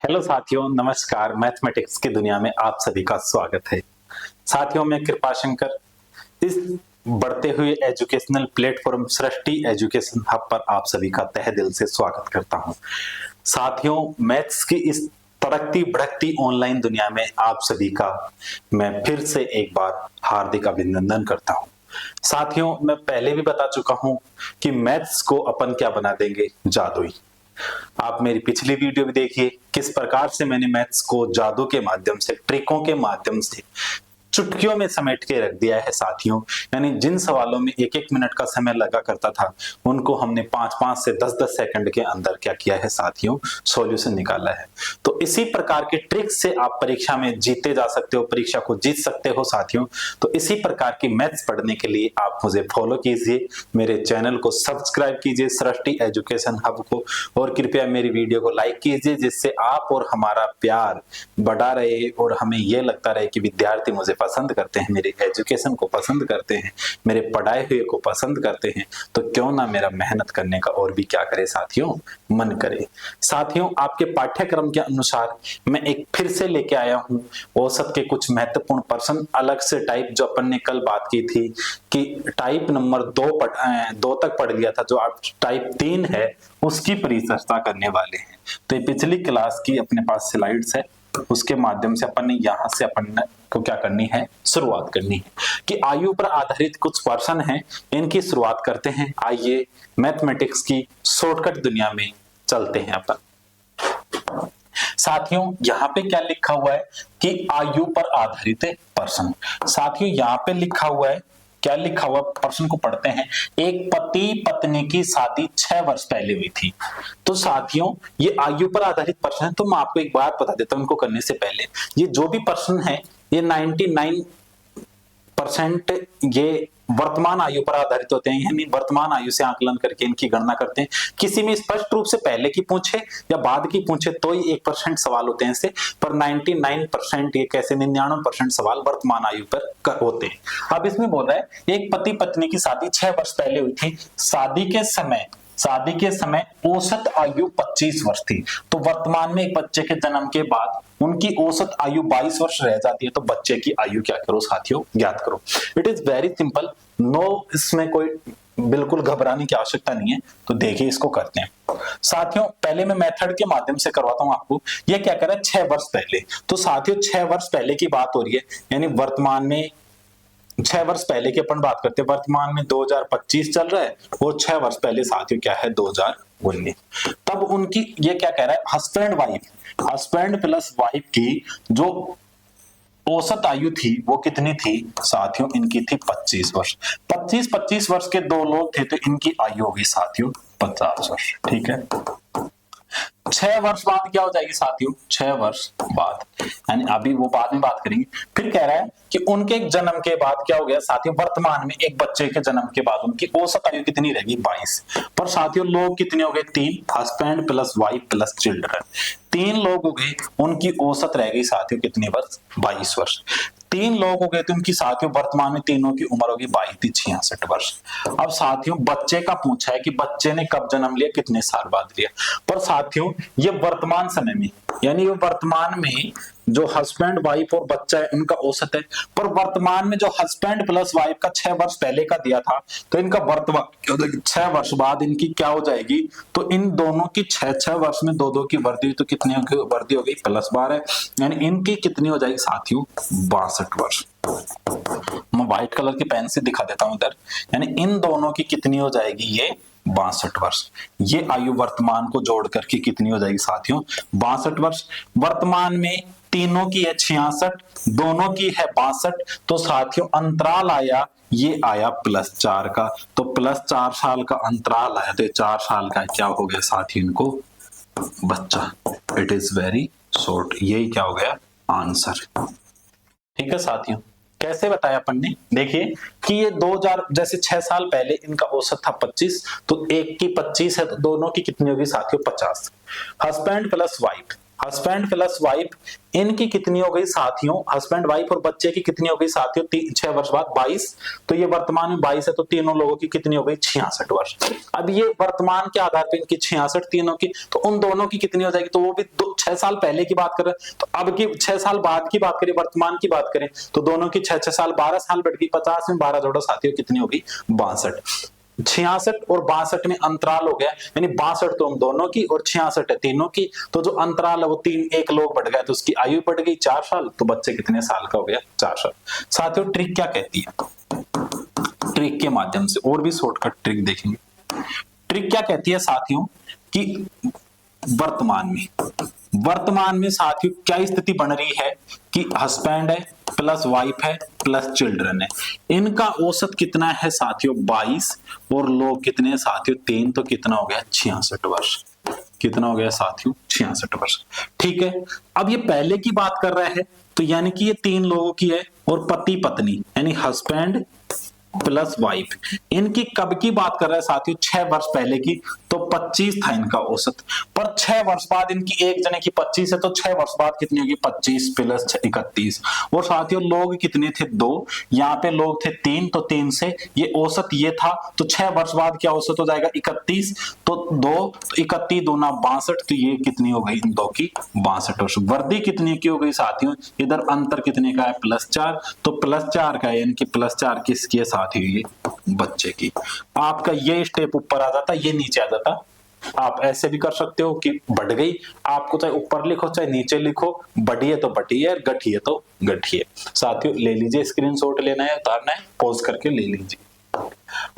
Hello साथियों, नमस्कार। Mathematics की दुनिया में आप सभी का स्वागत है। साथियों, मैं कृपाशंकर इस बढ़ते हुए एजुकेशनल प्लेटफॉर्म सृष्टि एजुकेशन हब पर आप सभी का तहे दिल से स्वागत करता हूं। साथियों, मैथ्स की इस तड़कती भड़कती ऑनलाइन दुनिया में आप सभी का मैं फिर से एक बार हार्दिक अभिनंदन करता हूं। साथियों, मैं पहले भी बता चुका हूं कि मैथ्स को अपन क्या बना देंगे, जादुई। आप मेरी पिछली वीडियो भी देखिए, किस प्रकार से मैंने मैथ्स को जादू के माध्यम से, ट्रिकों के माध्यम से चुटकियों में समेट के रख दिया है साथियों। यानी जिन सवालों में एक एक मिनट का समय लगा करता था, उनको हमने 5-5 से 10-10 सेकंड के अंदर क्या किया है साथियों, सॉल्यूशन निकाला है। तो इसी प्रकार के ट्रिक से आप परीक्षा में जीते जा सकते हो, परीक्षा को जीत सकते हो साथियों। तो इसी प्रकार की मैथ्स पढ़ने के लिए आप मुझे फॉलो कीजिए, मेरे चैनल को सब्सक्राइब कीजिए, सृष्टि एजुकेशन हब को, और कृपया मेरी वीडियो को लाइक कीजिए, जिससे आप और हमारा प्यार बढ़ा रहे और हमें यह लगता रहे कि विद्यार्थी मुझे पसंद करते हैं, मेरे एजुकेशन को पसंद करते हैं, मेरे पढ़ाए हुए को पसंद करते हैं। तो क्यों ना मेरा मेहनत करने का और भी क्या करे साथियों, मन करे। साथियों, आपके पाठ्यक्रम के अनुसार मैं एक फिर से लेके आया हूं औसत के कुछ महत्वपूर्ण प्रश्न, अलग से टाइप जो अपन ने कल बात की थी कि टाइप नंबर 2 तक पढ़ लिया था, जो आप टाइप 3 है उसकी परिचर्चा करने वाले हैं। तो ये पिछली क्लास की अपने पास स्लाइड्स है, उसके माध्यम से अपन ने यहां से अपन को क्या करनी है, शुरुआत करनी है कि आयु पर आधारित कुछ प्रश्न हैं, इनकी शुरुआत करते हैं। आइए मैथमेटिक्स की शॉर्टकट दुनिया में चलते हैं अपन। साथियों, यहाँ पे क्या लिखा हुआ है कि आयु पर आधारित प्रश्न। साथियों, यहाँ पे लिखा हुआ है, क्या लिखा हुआ, प्रश्न को पढ़ते हैं। एक पति पत्नी की शादी 6 वर्ष पहले हुई थी। तो साथियों, ये आयु पर आधारित प्रश्न है। तो मैं आपको एक बात बता देता हूं इनको करने से पहले, ये जो भी प्रश्न है ये 99% ये वर्तमान आयु पर आधारित होते हैं, यानी वर्तमान आयु से आकलन करके इनकी गणना करते हैं। किसी में स्पष्ट रूप से पहले की पूछे या बाद की पूछे तो ही 1% सवाल होते हैं इससे, पर 99% ये कैसे 99% सवाल वर्तमान आयु पर होते हैं। अब इसमें बोल रहा है एक पति पत्नी की शादी 6 वर्ष पहले हुई थी। शादी के समय औसत आयु 25 वर्ष थी। तो वर्तमान में एक बच्चे के जन्म के बाद उनकी औसत आयु 22 वर्ष रह जाती है। तो बच्चे की आयु क्या करो साथियों, ज्ञात करो। It is very simple, no इसमें कोई बिल्कुल घबराने की आवश्यकता नहीं है। तो देखिए, इसको करते हैं साथियों। पहले मैं मेथड के माध्यम से करवाता हूं आपको। ये क्या कर रहा है, 6 वर्ष पहले। तो साथियों, 6 वर्ष पहले की बात हो रही है, यानी वर्तमान में 6 वर्ष पहले की अपन बात करते हैं। वर्तमान में 2025 चल रहा है और 6 वर्ष पहले साथियों क्या है, 2019। तब उनकी ये क्या कह रहा है, हस्बैंड प्लस वाइफ की जो औसत आयु थी वो कितनी थी साथियों, इनकी थी 25 वर्ष। 25 वर्ष के दो लोग थे, तो इनकी आयु होगी साथियों 50 वर्ष। ठीक है। 6 वर्ष बाद क्या हो जाएगी साथियों, 6 वर्ष बाद, यानी अभी वो बाद में बात करेंगे। फिर कह रहा है कि उनके जन्म के बाद क्या हो गया साथियों, वर्तमान में एक बच्चे के जन्म के बाद उनकी औसत आयु कितनी रहेगी, 22। पर साथियों लोग कितने हो गए, 3, husband plus wife plus children, 3 लोग हो गए, उनकी औसत रह गई साथियों कितने वर्ष, 22 वर्ष। 3 लोग हो गए तो उनकी साथियों वर्तमान में तीनों की उम्र होगी 22-66 वर्ष। अब साथियों बच्चे का पूछा है कि बच्चे ने कब जन्म लिया, कितने साल बाद लिया। पर साथियों ये वर्तमान समय में, यानी ये वर्तमान में जो हस्बैंड वाइफ और बच्चा है उनका औसत है। पर वर्तमान में जो हस्बैंड प्लस वाइफ का 6 वर्ष पहले का दिया था, तो इनका वर्तमान 6 वर्ष बाद इनकी क्या हो जाएगी, तो इन दोनों की 6 वर्ष में 2 की वृद्धि हुई, तो कितनी वृद्धि हो गई, +12, यानी इनकी कितनी हो जाएगी साथियों, 62 वर्ष। मैं व्हाइट कलर की पेन से दिखा देता हूं इधर, यानी इन दोनों की कितनी हो जाएगी, ये 62 वर्ष। ये आयु वर्तमान को जोड़ करके कितनी हो जाएगी साथियों, 62 वर्ष। वर्तमान में तीनों की है 66, दोनों की है 62। तो साथियों अंतराल आया, ये आया +4 का, तो +4 साल का अंतराल आया, तो 4 साल का क्या हो गया साथियों, इनको बच्चा। इट इज वेरी शॉर्ट, यही क्या हो गया आंसर। ठीक है साथियों, कैसे बताया अपन ने, देखिए कि ये 2000 जैसे 6 साल पहले इनका औसत था 25, तो एक की 25 है तो दोनों की कितनी होगी साथियों, 50। Husband plus wife, husband plus wife, इनकी कितनी हो गई साथियों, हस्बैंड वाइफ और बच्चे की कितनी हो गई साथियों 6 वर्ष बाद 22, तो ये वर्तमान में 22 है, तो तीनों लोगों की कितनी हो गई 66 वर्ष। अब ये वर्तमान के आधार पर इनकी 66 तीनों की, तो उन दोनों की कितनी हो जाएगी, तो वो भी 6 साल पहले की बात कर रहे हैं, तो अब की 6 साल बाद की बात करें, वर्तमान की बात करें, तो दोनों की 6 साल 12 साल बढ़ गई, 50 में 12 जोड़ो साथियों कितनी होगी 62। 66 और 62 में अंतराल हो गया, यानी 62 तो हम दोनों की और 66 है तीनों की, तो जो अंतराल है वो 3 एक लोग बढ़ गया, तो उसकी आयु बढ़ गई 4 साल, तो बच्चे कितने साल का हो गया 4 साल। साथियों ट्रिक क्या कहती है, ट्रिक के माध्यम से और भी शॉर्टकट ट्रिक देखेंगे। ट्रिक क्या कहती है साथियों कि वर्तमान में साथियों क्या स्थिति बन रही है कि हस्बैंड है प्लस वाइफ है प्लस चिल्ड्रन है, इनका औसत कितना है साथियों 22, और लोग कितने साथियों 3, तो कितना हो गया 66 वर्ष। कितना हो गया साथियों 66 वर्ष। ठीक है, अब ये पहले की बात कर रहा है, तो यानी कि ये 3 लोगों की है, और पति पत्नी यानी हस्बैंड प्लस वाइफ, इनकी कब की बात कर रहा है साथियों 6 वर्ष पहले की, तो 25 था इनका औसत, पर 6 वर्ष बाद इनकी एक जने की 25 है, तो 6 वर्ष बाद कितनी होगी 25 प्लस 31, और साथियों लोग कितने थे 2, यहाँ पे लोग थे 3, तो 3 से ये औसत ये था, तो 6 वर्ष बाद क्या औसत हो जाएगा 31, तो 2 तो 31 दूना 62, तो ये कितनी हो गई इन 2 की 62 वर्ष। वर्दी कितनी की हो गई साथियों, इधर अंतर कितने का है +4, तो +4 का है, यानी कि +4 किसकी है साथियों ये बच्चे की। आपका ये स्टेप ऊपर आ जाता, ये नीचे आ जाता। आप ऐसे भी कर सकते हो कि बढ़ गई, आपको चाहे ऊपर लिखो चाहे नीचे लिखो, बढ़ी है तो बढ़ी है, गठी है तो गठी है। साथियों ले लीजिए, स्क्रीनशॉट लेना है उतारना है पॉज करके ले लीजिए।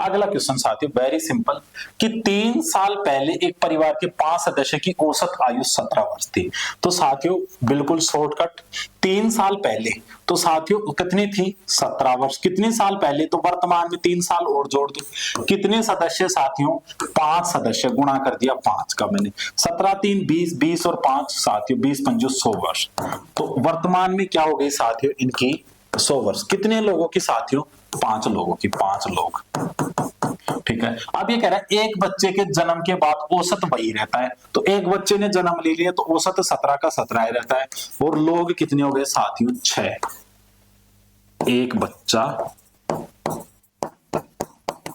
अगला क्वेश्चन साथियों वेरी सिंपल कि 3 साल पहले एक परिवार के 5 सदस्य की औसत आयु 17 वर्ष थी। तो साथियों बिल्कुल शॉर्टकट, 3 साल पहले तो साथियों कितनी थी 17 वर्ष, कितने साल पहले, तो वर्तमान में 3 साल और जोड़ दो, कितने सदस्य साथियों 5 सदस्य, गुणा कर दिया 5 का मैंने, 17 3 20, 20 और 5 साथियों 20 पंजो 100 वर्ष। तो वर्तमान में क्या हो गई साथियों इनकी 100 वर्ष। कितने लोगों की साथियों 5 लोगों की, 5 लोग। ठीक है, अब ये कह रहा है एक बच्चे के जन्म के बाद औसत वही रहता है, तो एक बच्चे ने जन्म ले लिया तो औसत 17 का 17 रहता है, और लोग कितने हो गए साथियों 6, एक बच्चा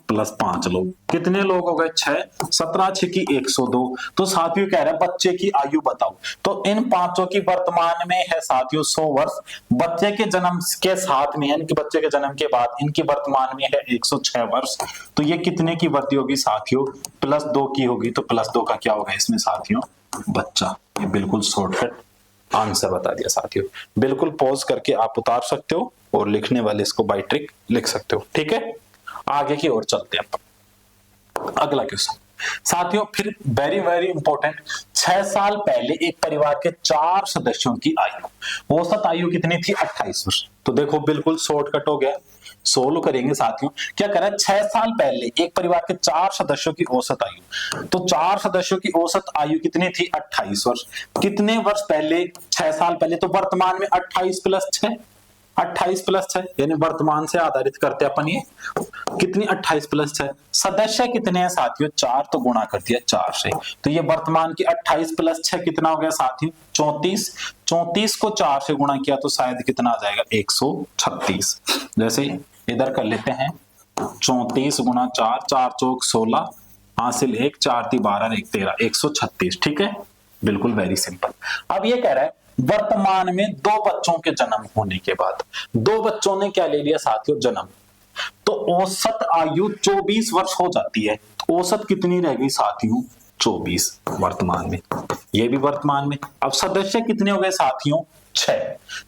प्लस 5 लोग, कितने लोग हो गए 6, 17 6 की 102। तो साथियों कह रहे हैं बच्चे की आयु बताओ, तो इन पांचों की वर्तमान में है साथियों 100 वर्ष, बच्चे के जन्म के साथ में यानी कि बच्चे के जन्म के बाद इनकी वर्तमान में है 106 वर्ष, तो ये कितने की वृद्धि होगी साथियों +2 की होगी, तो +2 का क्या होगा इसमें साथियों बच्चा। ये बिल्कुल शॉर्टकट आंसर बता दिया साथियों। बिल्कुल पॉज करके आप उतार सकते हो और लिखने वाले इसको बाय ट्रिक लिख सकते हो। ठीक है, आगे की ओर चलते हैं। अगला क्वेश्चन साथियों फिर वेरी वेरी इंपॉर्टेंट, 6 साल पहले एक परिवार के 4 सदस्यों की आयु, औसत आयु कितनी थी 28 वर्ष। तो देखो बिल्कुल शॉर्टकट हो गया, सोल्व करेंगे साथियों। क्या कह रहा है 6 साल पहले एक परिवार के 4 सदस्यों की औसत आयु, तो 4 सदस्यों की औसत आयु कितनी थी 28 वर्ष। कितने वर्ष पहले 6 साल पहले, तो वर्तमान में 28 + 6, 28 + 6 यानी वर्तमान से आधारित करते अपन ये कितनी 28 + 6, सदस्य कितने हैं साथियों 4, तो गुणा कर दिया 4 से, तो ये वर्तमान की 28 + 6 कितना हो गया साथियों 34, 34 को 4 से गुणा किया तो शायद कितना आ जाएगा 136। जैसे इधर कर लेते हैं 34 × 4, 4 चौक 16, हासिल 1, 4 × 12, 1 13, 136। ठीक है, बिल्कुल वेरी सिंपल। अब ये कह रहा है वर्तमान में 2 बच्चों के जन्म होने के बाद 2 बच्चों ने क्या ले लिया साथियों जन्म, तो औसत आयु 24 वर्ष हो जाती है, तो औसत कितनी रह गई साथियों 24 वर्तमान में, ये भी वर्तमान में। अब सदस्य कितने हो गए साथियों 6,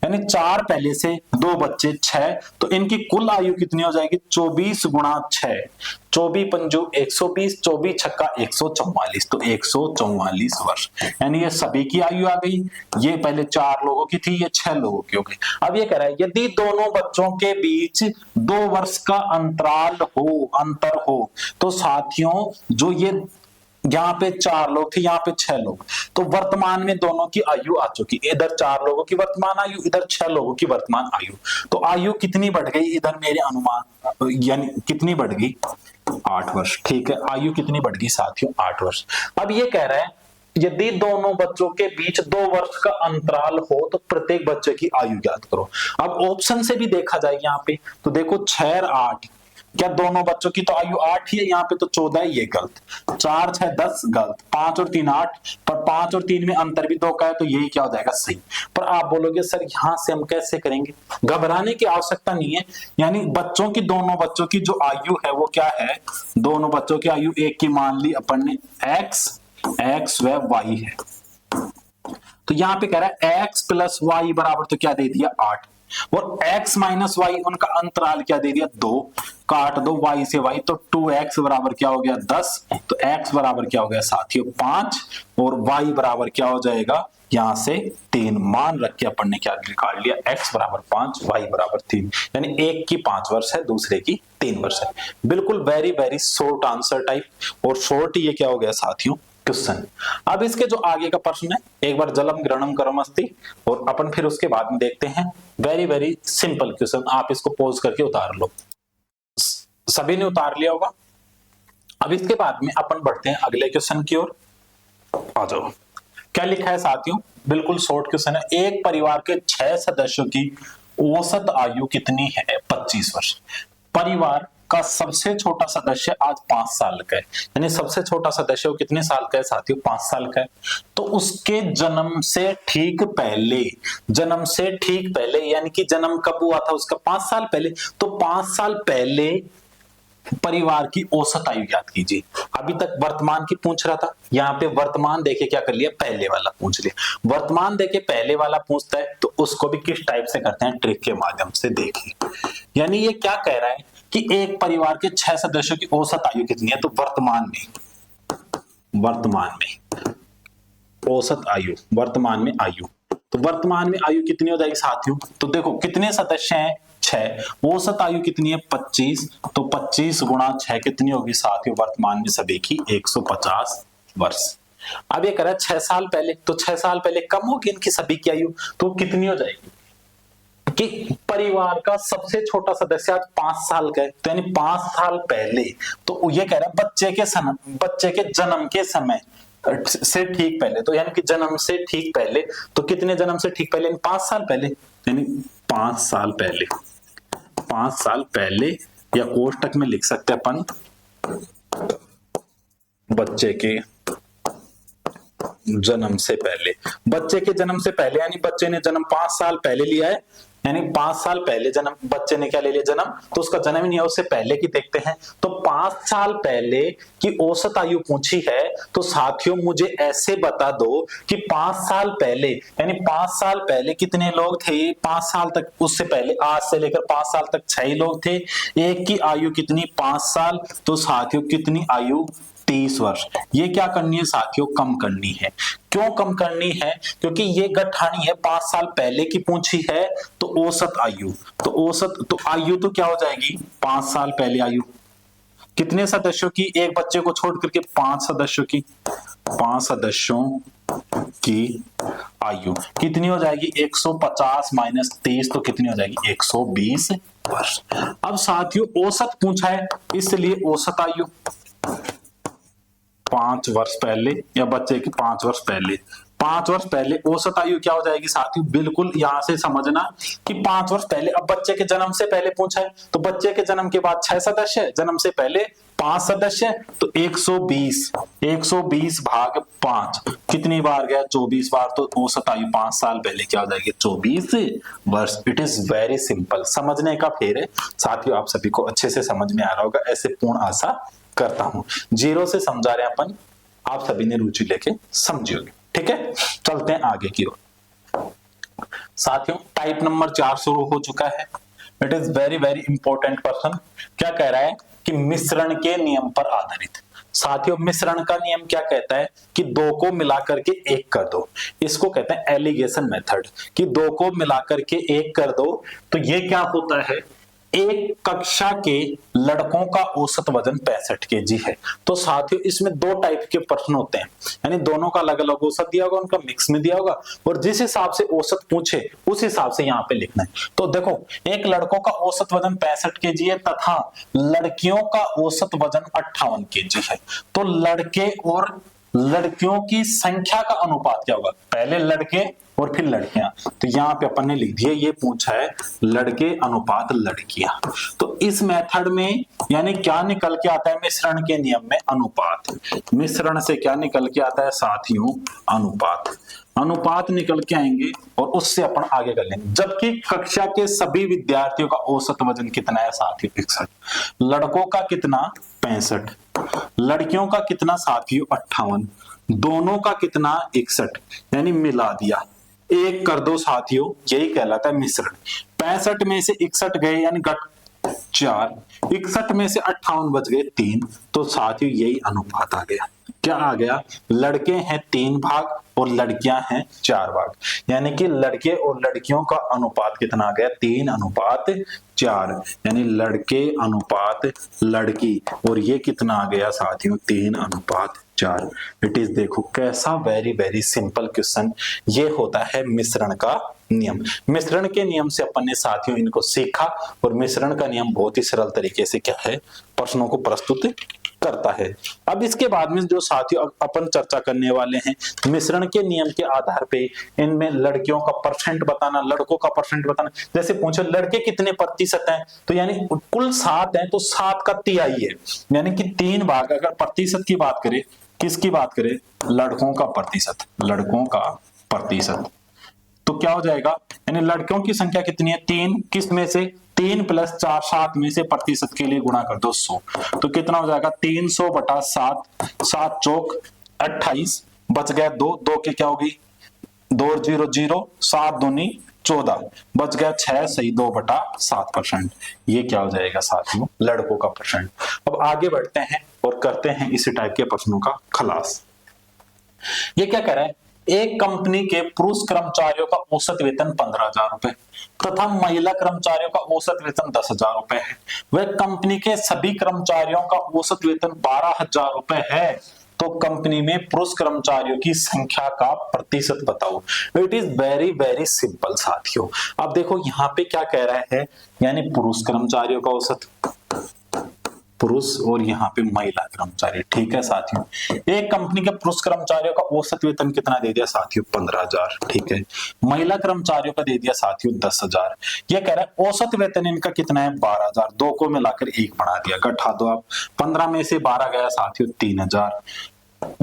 यानी 4 पहले से 2 बच्चे 6, तो इनकी कुल आयु कितनी हो जाएगी 24 × 6, 24 पंजो 120, 24 छक्का 144, तो 144 वर्ष, यानी ये सभी की आयु आ गई। ये पहले 4 लोगों की थी, ये 6 लोगों की हो गई। अब ये कह रहा है यदि दोनों बच्चों के बीच 2 वर्ष का अंतर हो, तो साथियों जो ये यहाँ पे 4 लोग थे, यहाँ पे 6 लोग, तो वर्तमान में दोनों की आयु आ चुकी, इधर 4 लोगों की वर्तमान आयु, इधर 6 लोगों की वर्तमान आयु, तो आयु कितनी बढ़ गई इधर मेरे अनुमान, यानी कितनी बढ़ गई 8 वर्ष। ठीक है, आयु कितनी बढ़ गई साथियों 8 वर्ष। अब ये कह रहा है यदि दोनों बच्चों के बीच 2 वर्ष का अंतराल हो तो प्रत्येक बच्चे की आयु ज्ञात करो। अब ऑप्शन से भी देखा जाए यहाँ पे, तो देखो 6 और 8, क्या दोनों बच्चों की तो आयु 8 ही है, यहाँ पे तो 14 है, ये गलत। 4 6 10 गलत। 5 और 3 8, पर 5 और 3 में अंतर भी 2 का है, तो यही क्या हो जाएगा, सही। पर आप बोलोगे सर यहां से हम कैसे करेंगे, घबराने की आवश्यकता नहीं है। यानी बच्चों की, दोनों बच्चों की जो आयु है वो क्या है, दोनों बच्चों की आयु एक की मान ली अपन ने x व y है। तो यहां पे कह रहा है x प्लस वाई बराबर तो क्या दे दिया 8, और x माइनस वाई उनका अंतराल क्या दे दिया 2, काट दो y से y, तो 2x बराबर क्या हो गया 10, तो x बराबर क्या हो गया साथियों 5, और y बराबर क्या हो जाएगा यहां से 3। मान रख के अपन ने क्या निकाल लिया, x बराबर 5, y बराबर 3, यानी एक की 5 वर्ष है, दूसरे की 3 वर्ष है। बिल्कुल very very short answer type, और शॉर्ट ये क्या हो गया साथियों क्वेश्चन। अब इसके जो आगे का प्रश्न है, एक बार जलम ग्रहणम कर्मस्ति, और अपन फिर उसके बाद में देखते हैं वेरी वेरी सिंपल क्वेश्चन। आप इसको पॉज करके उतार लो, सभी ने उतार लिया होगा। अब इसके बाद में अपन बढ़ते हैं अगले क्वेश्चन की ओर। आ जाओ, क्या लिखा है साथियों, बिल्कुल शॉर्ट क्वेश्चन है। एक परिवार के 6 सदस्यों की औसत आयु कितनी है, 25 वर्ष। परिवार का सबसे छोटा सदस्य आज 5 साल का है, यानी सबसे छोटा सदस्य वो कितने साल का है साथियों, 5 साल का है। तो उसके जन्म से ठीक पहले, यानी कि जन्म कब हुआ था उसका 5 साल पहले, तो 5 साल पहले परिवार की औसत आयु ज्ञात कीजिए। अभी तक वर्तमान की पूछ रहा था, यहाँ पे वर्तमान देके क्या कर लिया, पहले वाला पूछ लिया। वर्तमान देके पहले वाला पूछता है तो उसको भी किस टाइप से करते हैं, ट्रिक के माध्यम से देखिए। यानी ये क्या कह रहा है कि एक परिवार के 6 सदस्यों की औसत आयु कितनी है, तो वर्तमान में औसत आयु, वर्तमान में आयु, तो वर्तमान में आयु कितनी हो जाएगी साथियों, तो देखो कितने सदस्य हैं 6, औसत आयु कितनी है 25, तो 25 गुणा 6 कितनी होगी साथियों, वर्तमान में सभी की 150 वर्ष। अब ये कह रहा है 6 साल पहले, तो 6 साल पहले कम होगी इनकी सभी की आयु, तो कितनी हो जाएगी कि परिवार का सबसे छोटा सदस्य आज 5 साल का है, तो यानी 5 साल पहले, तो ये कह रहा है बच्चे के जन्म के समय से ठीक पहले, तो यानी कि जन्म से ठीक पहले, तो कितने जन्म से ठीक पहले, 5 साल पहले, यानी 5 साल पहले, 5 साल पहले, या कोष्टक में लिख सकते हैं अपन बच्चे के जन्म से पहले। बच्चे के जन्म से पहले यानी बच्चे ने जन्म 5 साल पहले लिया है, यानी 5 साल पहले जन्म, बच्चे ने क्या ले लिया जन्म, तो उसका जन्म ही नहीं है, उससे पहले की देखते हैं। तो 5 साल पहले की औसत आयु पूछी है, तो साथियों मुझे ऐसे बता दो कि 5 साल पहले, यानी 5 साल पहले कितने लोग थे, 5 साल तक, उससे पहले आज से लेकर 5 साल तक 6 ही लोग थे। एक की आयु कितनी 5 साल, तो साथियों कितनी आयु 30 वर्ष। ये क्या करनी है साथियों, कम करनी है। क्यों कम करनी है, क्योंकि ये गठानी है 5 साल पहले की पूछी है, तो औसत आयु, तो आयु तो क्या हो जाएगी 5 साल पहले आयु कितने सदस्यों की, एक बच्चे को छोड़ करके 5 सदस्यों की, 5 सदस्यों की आयु कितनी हो जाएगी 150 माइनस 30, तो कितनी हो जाएगी 120 वर्ष। अब साथियों औसत पूछा है, इसलिए औसत आयु 5 वर्ष पहले, या बच्चे की 5 वर्ष पहले, 5 वर्ष पहले औसत आयु क्या हो जाएगी साथियों, बिल्कुल यहां से समझना कि 5 वर्ष पहले। अब बच्चे के जन्म से पहले पूछा है, तो बच्चे के जन्म के बाद 6 सदस्य है, जन्म से पहले 5 सदस्य, तो 120 भाग 5 कितनी बार गया 24 बार, तो औसत आयु 5 साल पहले क्या हो जाएगी 24 वर्ष। इट इज वेरी सिंपल, समझने का फेर है साथियों, आप सभी को अच्छे से समझ में आ रहा होगा, ऐसे पूर्ण आशा करता हूं। 0 से समझा रहे हैं अपन, आप सभी ने रुचि लेके समझियोगे, ठीक है। चलते हैं आगे की ओर साथियों। टाइप नंबर 4 शुरू हो चुका है। It is very very important question. क्या कह रहा है कि मिश्रण के नियम पर आधारित। साथियों मिश्रण का नियम क्या कहता है कि 2 को मिलाकर के 1 कर दो, इसको कहते हैं एलिगेशन मेथड, कि 2 को मिलाकर के 1 कर दो। तो ये क्या होता है, एक कक्षा के लड़कों का औसत वजन 65 केजी है। तो साथियों इसमें 2 टाइप के प्रश्न होते हैं, यानी दोनों का अलग अलग औसत दिया होगा, उनका मिक्स में दिया होगा, और जिस हिसाब से औसत पूछे उस हिसाब से यहाँ पे लिखना है। तो देखो एक लड़कों का औसत वजन 65 केजी है तथा लड़कियों का औसत वजन 58 केजी है। तो लड़के और लड़कियों की संख्या का अनुपात क्या होगा, पहले लड़के और फिर लड़कियां, तो यहां पे अपन ने लिख दिया, ये पूछा है लड़के अनुपात लड़कियां। तो इस मेथड में यानी क्या निकल के आता है, मिश्रण के नियम में अनुपात, मिश्रण से क्या निकल के आता है साथियों, अनुपात, अनुपात निकल के आएंगे और उससे अपन आगे कर लेंगे। जबकि कक्षा के सभी विद्यार्थियों का औसत वजन कितना है साथियों, 61, लड़कों का कितना 65, लड़कियों का कितना साथियों 58, दोनों का कितना 61, यानी मिला दिया, एक कर दो साथियों, यही कहलाता है मिश्रण। 65 में से 61 गए यानी घट 4, 61 में से 58 बच गए 3, तो साथियों यही अनुपात आ गया। क्या आ गया, लड़के हैं 3 भाग और लड़कियां हैं 4 भाग, यानी कि लड़के और लड़कियों का अनुपात कितना आ गया, 3:4, यानी लड़के अनुपात लड़की, और ये कितना आ गया साथियों, 3:4। इट इज, देखो कैसा वेरी वेरी सिंपल क्वेश्चन, ये होता है मिश्रण का नियम। मिश्रण के नियम से अपन ने साथियों इनको सीखा, और मिश्रण का नियम बहुत ही सरल तरीके से क्या है, प्रश्नों को प्रस्तुत करता है। अब इसके बाद में जो साथियों अपन चर्चा करने वाले हैं, मिश्रण के नियम के आधार पे इनमें लड़कियों का परसेंट बताना, लड़कों का परसेंट बताना। जैसे पूछो लड़के कितने प्रतिशत हैं, तो यानी कुल 7 हैं, तो 7 का तिहाई है, यानी कि 3 भाग। अगर प्रतिशत की बात करें, किसकी बात करें, लड़कों का प्रतिशत, लड़कों का प्रतिशत, तो क्या हो जाएगा, यानी लड़कियों की संख्या कितनी है 3, किस में से 3 + 4 7 में से प्रतिशत के लिए गुणा कर दो 100, तो कितना हो जाएगा 300/7, 7 चौक 28, बच गया 2, 2 के क्या होगी 2 0 0, 7 दूनी 14, बच गया 6, सही 2/7%। ये क्या हो जाएगा साथियों, लड़कों का परसेंट। अब आगे बढ़ते हैं और करते हैं इसी टाइप के प्रश्नों का खलास। ये क्या कह रहा है, एक कंपनी के पुरुष कर्मचारियों का औसत वेतन 15,000 रुपए तथा महिला कर्मचारियों का औसत वेतन 10,000 रुपए है। वह कंपनी के सभी कर्मचारियों का औसत वेतन 12,000 रुपए है, तो कंपनी में पुरुष कर्मचारियों की संख्या का प्रतिशत बताओ। It is very very simple साथियों। अब देखो यहाँ पे क्या कह रहा है, यानी पुरुष कर्मचारियों का औसत, पुरुष, और यहाँ पे महिला कर्मचारी। ठीक है साथियों, एक कंपनी के पुरुष कर्मचारियों का औसत वेतन कितना दे दिया साथियों 15,000। ठीक है, महिला कर्मचारियों का दे दिया साथियों 10,000। ये कह रहा है औसत वेतन इनका कितना है 12,000, 2 को मिलाकर 1 बना दिया, घटा दो आप, 15 में से 12 गया साथियों 3,000,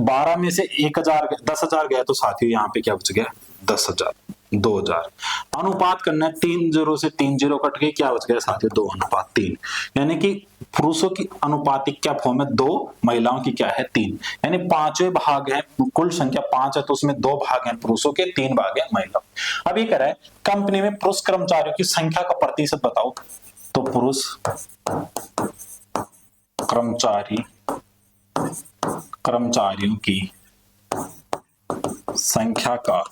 12 में से 1,000 10,000 गया, तो साथियों यहाँ पे क्या बच गया 10,000, 2,000। अनुपात करना है, 3 0 से 3 0 कट गए, क्या बच गया साथियों 2:3, यानी कि पुरुषों की अनुपातिक क्या फॉर्म है 2, महिलाओं की क्या है 3, यानी 5वें भाग है, कुल संख्या 5 है, तो उसमें 2 भाग हैं पुरुषों के, 3 भाग हैं महिलाओं। अब ये कह रहा है कंपनी में पुरुष कर्मचारियों की संख्या का प्रतिशत बताओ, तो पुरुष कर्मचारियों की संख्या का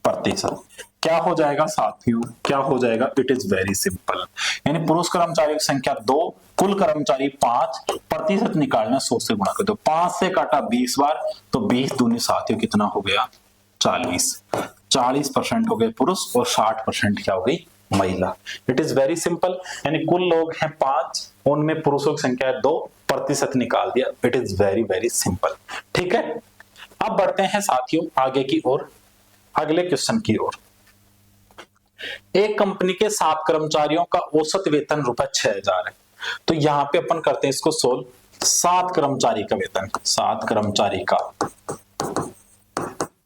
प्रतिशत क्या हो जाएगा साथियों, क्या हो जाएगा, इट इज वेरी सिंपल, यानी पुरुष कर्मचारियों की संख्या 2, कुल कर्मचारी 5, प्रतिशत निकालना 100 से गुणा कर दो, 5 से काटा 20 बार, तो 20 दूनी साथियों कितना हो गया 40, 40% हो गए पुरुष और 60% क्या हो गई महिला। इट इज वेरी सिंपल, यानी कुल लोग हैं 5, उनमें पुरुषों की संख्या है 2, प्रतिशत निकाल दिया। It is very very simple. ठीक है, अब बढ़ते हैं साथियों आगे की ओर, अगले क्वेश्चन की ओर। एक कंपनी के 7 कर्मचारियों का औसत वेतन रुपए 6,000 है, तो यहां पे अपन करते हैं इसको सोल्व। 7 कर्मचारी का वेतन, 7 कर्मचारी का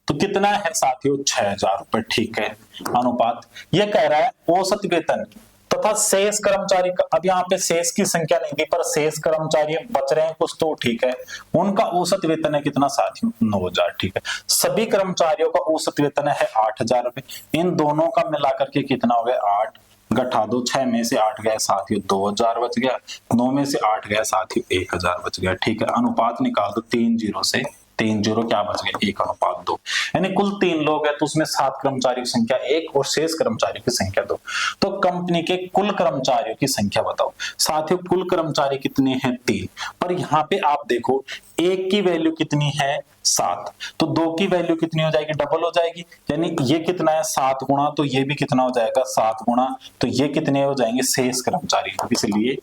तो कितना है साथियों 6,000 रुपए। ठीक है, अनुपात ये कह रहा है औसत वेतन तथा शेष कर्मचारी का, अब यहाँ पे शेष की संख्या नहीं दी, पर शेष कर्मचारी बच रहे हैं कुछ, तो ठीक है, उनका औसत वेतन है कितना साथियों 9,000। ठीक है, सभी कर्मचारियों का औसत वेतन है 8,000 रुपए, इन दोनों का मिलाकर के कितना हो गया 8, घटा दो, 6 में से 8 गया साथियों 2,000 बच गया, 9 में से 8 गया साथियों 1,000 बच गया। ठीक है, अनुपात निकाल दो, 3 0 से 3 0 क्या बच गया 1:2, यानी कुल 3 लोग हैं, तो उसमें 7 कर्मचारियों की संख्या 1 और शेष कर्मचारियों की संख्या 2, तो कंपनी के कुल कर्मचारियों की संख्या बताओ। साथियों कुल कर्मचारी कितने हैं 3, पर यहाँ पे आप देखो एक की वैल्यू कितनी है 7, तो 2 की वैल्यू कितनी हो जाएगी, डबल हो जाएगी। यानी ये कितना है 7 गुणा, तो ये भी कितना हो जाएगा 7 गुणा, तो ये कितने हो जाएंगे शेष कर्मचारी। इसलिए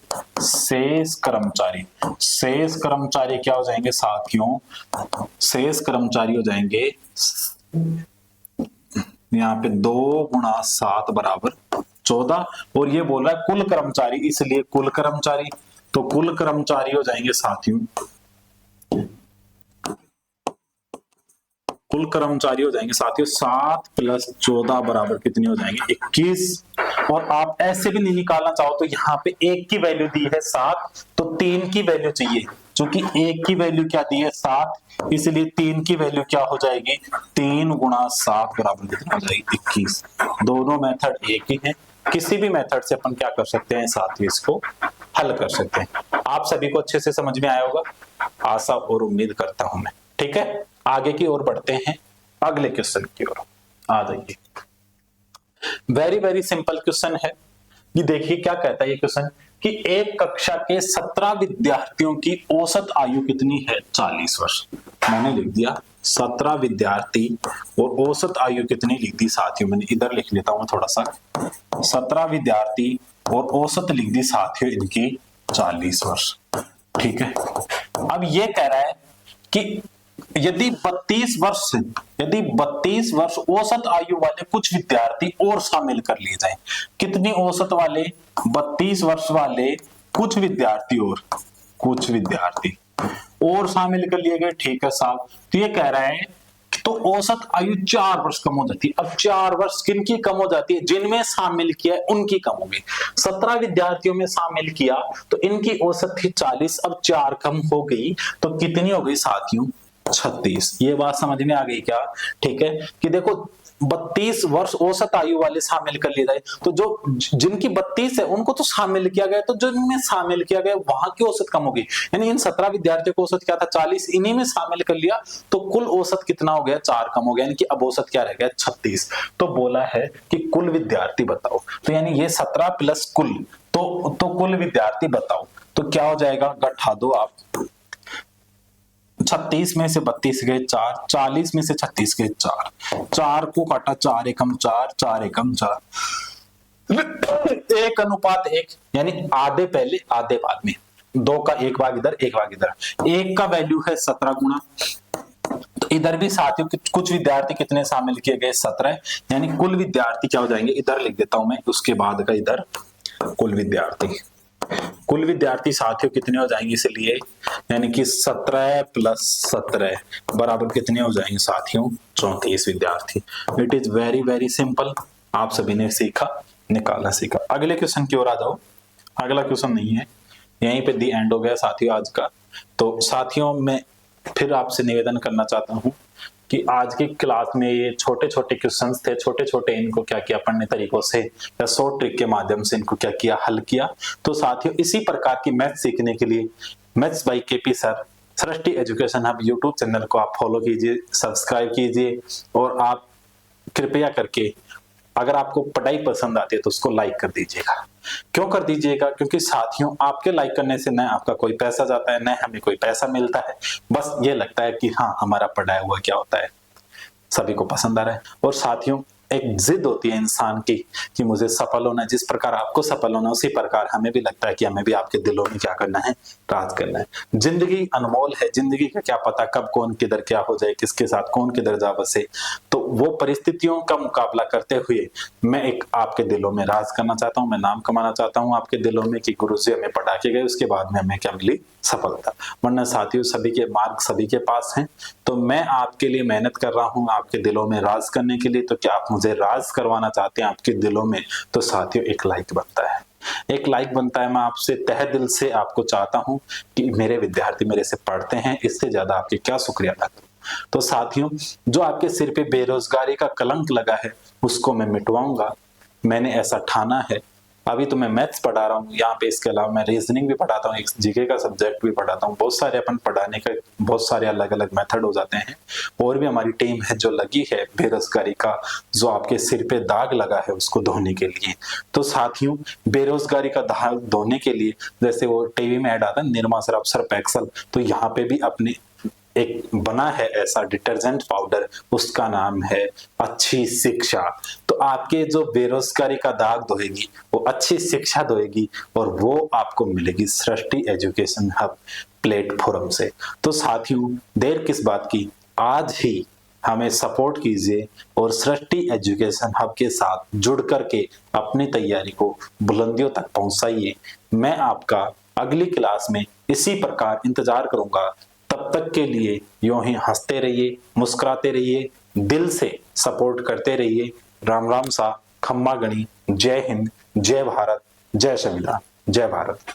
शेष कर्मचारी क्या हो जाएंगे साथियों, शेष कर्मचारी हो जाएंगे यहाँ पे 2 गुणा 7 बराबर 14, और ये बोला है कुल कर्मचारी, इसलिए कुल कर्मचारी, तो कुल कर्मचारी हो जाएंगे साथियों, कुल कर्मचारी हो जाएंगे साथियों 7 + 14 बराबर कितनी हो जाएंगे 21। और आप ऐसे भी नहीं निकालना चाहो तो यहाँ पे एक की वैल्यू दी है 7, तो 3 की वैल्यू चाहिए, क्योंकि एक की वैल्यू क्या दी है 7, इसलिए 3 की वैल्यू क्या हो जाएगी 3 गुणा 7 बराबर कितना हो जाएगी 21। दोनों मेथड एक ही है, किसी भी मेथड से अपन क्या कर सकते हैं साथियों, इसको हल कर सकते हैं। आप सभी को अच्छे से समझ में आया होगा, आशा और उम्मीद करता हूं मैं। ठीक है, आगे की ओर बढ़ते हैं, अगले क्वेश्चन की ओर आ जाइए। वेरी वेरी सिंपल क्वेश्चन है। ये देखिए क्या कहता है ये क्वेश्चन, कि एक कक्षा के 17 विद्यार्थियों की औसत आयु कितनी है 40 वर्ष। मैंने लिख दिया 17 विद्यार्थी और औसत आयु कितनी लिख दी साथियों, मैंने इधर लिख लेता हूं थोड़ा सा, 17 विद्यार्थी और औसत लिख दी साथियों इनकी 40 वर्ष। ठीक है, अब ये कह रहा है कि यदि 32 वर्ष औसत आयु वाले कुछ विद्यार्थी और शामिल कर लिए जाएं, कितनी औसत वाले 32 वर्ष वाले कुछ विद्यार्थी और शामिल कर लिए गए। ठीक है साहब, तो ये कह रहा है तो औसत आयु 4 वर्ष कम हो जाती है। अब 4 वर्ष किनकी कम हो जाती है, जिनमें शामिल किया है उनकी कम होगी। 17 विद्यार्थियों में शामिल किया तो इनकी औसत थी 40, अब 4 कम हो गई तो कितनी हो गई साथियों 36। ये बात समझ में आ गई क्या? ठीक है, कि देखो 32 वर्ष औसत आयु वाले शामिल कर लिए जाए, तो जो जिनकी 32 है उनको तो शामिल किया गया, तो जिनमें शामिल किया गया वहां की औसत कम होगी। यानी इन 17 विद्यार्थियों को औसत क्या था 40, इन्हीं में शामिल कर लिया तो कुल औसत कितना हो गया 4 कम हो गया, यानी कि अब औसत क्या रह गया 36। तो बोला है कि कुल विद्यार्थी बताओ, तो यानी ये 17 प्लस कुल, तो कुल विद्यार्थी बताओ, तो क्या हो जाएगा, गठा दो आप, 36 में से 32 गए 4, 40 में से 36 गए 4, 4 को काटा 4 एकम 4, 4 एकम 4, 1:1, यानी आधे पहले आधे बाद में, 2 का 1 भाग इधर 1 भाग इधर। 1 का वैल्यू है 17 गुना, तो इधर भी साथियों कुछ विद्यार्थी कितने शामिल किए गए 17, यानी कुल विद्यार्थी क्या हो जाएंगे, इधर लिख देता हूं मैं, उसके बाद का इधर कुल विद्यार्थी साथियों कितने हो जाएंगे, इसलिए यानी कि 17 + 17 बराबर कितने हो जाएंगे साथियों 34 विद्यार्थी। It is very very simple, आप सभी ने सीखा, निकालना सीखा। अगले क्वेश्चन की ओर आ जाओ। अगला क्वेश्चन नहीं है, यहीं पे दी एंड हो गया साथियों आज का। तो साथियों मैं फिर आपसे निवेदन करना चाहता हूं कि आज की क्लास में ये छोटे छोटे क्वेश्चंस थे, छोटे छोटे इनको क्या किया अपन ने तरीकों से या शॉर्ट ट्रिक के माध्यम से इनको क्या किया, हल किया। तो साथियों इसी प्रकार की मैथ्स सीखने के लिए maths by KP sir Srishti education hub YouTube channel को आप फॉलो कीजिए, सब्सक्राइब कीजिए, और आप कृपया करके अगर आपको पढ़ाई पसंद आती है तो उसको लाइक कर दीजिएगा। क्यों कर दीजिएगा? क्योंकि साथियों आपके लाइक करने से न आपका कोई पैसा जाता है, न हमें कोई पैसा मिलता है, बस ये लगता है कि हाँ हमारा पढ़ाया हुआ क्या होता है सभी को पसंद आ रहा है। और साथियों एक जिद होती है इंसान की कि मुझे सफल होना है, जिस प्रकार आपको सफल होना उसी प्रकार हमें भी लगता है कि हमें भी आपके दिलों में क्या करना है, राज करना है। जिंदगी अनमोल है, जिंदगी का क्या पता कब कौन किधर क्या हो जाए, किसके साथ कौन किधर जा बसे। तो वो परिस्थितियों का मुकाबला करते हुए मैं एक आपके दिलों में राज करना चाहता हूं, मैं नाम कमाना चाहता हूं आपके दिलों में कि गुरु जी हमें पढ़ा के गए, उसके बाद में हमें क्या मिली, सफलता। वरना साथियों सभी के मार्ग सभी के पास हैं, तो मैं आपके लिए मेहनत कर रहा हूं आपके दिलों में राज करने के लिए। तो क्या आप मुझे राज करवाना चाहते हैं आपके दिलों में? तो साथियों एक लाइक बनता है, एक लाइक बनता है। मैं आपसे तहे दिल से आपको चाहता हूं कि मेरे विद्यार्थी मेरे से पढ़ते हैं, इससे ज्यादा आपकी क्या शुक्रिया अदा करूं। तो साथियों जो आपके सिर पे बेरोजगारी का कलंक लगा है उसको मैं मिटवाऊंगा, मैंने ऐसा ठाना है। अभी तो मैं मैथ्स पढ़ा रहा हूँ यहाँ पे, इसके अलावा मैं रीजनिंग भी पढ़ाता हूँ, एक जीके का सब्जेक्ट भी पढ़ाता हूँ। बहुत सारे अपन पढ़ाने के बहुत सारे अलग अलग मेथड हो जाते हैं। और भी हमारी टीम है जो लगी है बेरोजगारी का जो आपके सिर पे दाग लगा है उसको धोने के लिए। तो साथियों बेरोजगारी का दाग धोने के लिए जैसे वो टीवी में ऐड आता है निरमा सर्फ एक्सल, तो यहाँ पे भी अपने एक बना है ऐसा डिटर्जेंट पाउडर, उसका नाम है अच्छी शिक्षा। तो आपके जो बेरोजगारी का दाग धोएगी वो अच्छी शिक्षा धोएगी, और वो आपको मिलेगी सृष्टि एजुकेशन हब प्लेटफॉर्म से। तो साथियों, देर किस बात की, आज ही हमें सपोर्ट कीजिए और सृष्टि एजुकेशन हब के साथ जुड़ करके अपनी तैयारी को बुलंदियों तक पहुंचाइए। मैं आपका अगली क्लास में इसी प्रकार इंतजार करूंगा। तब तक के लिए यूं ही हंसते रहिए, मुस्कुराते रहिए, दिल से सपोर्ट करते रहिए। राम राम सा, खम्मा गणी, जय हिंद, जय भारत, जय संविधान, जय भारत।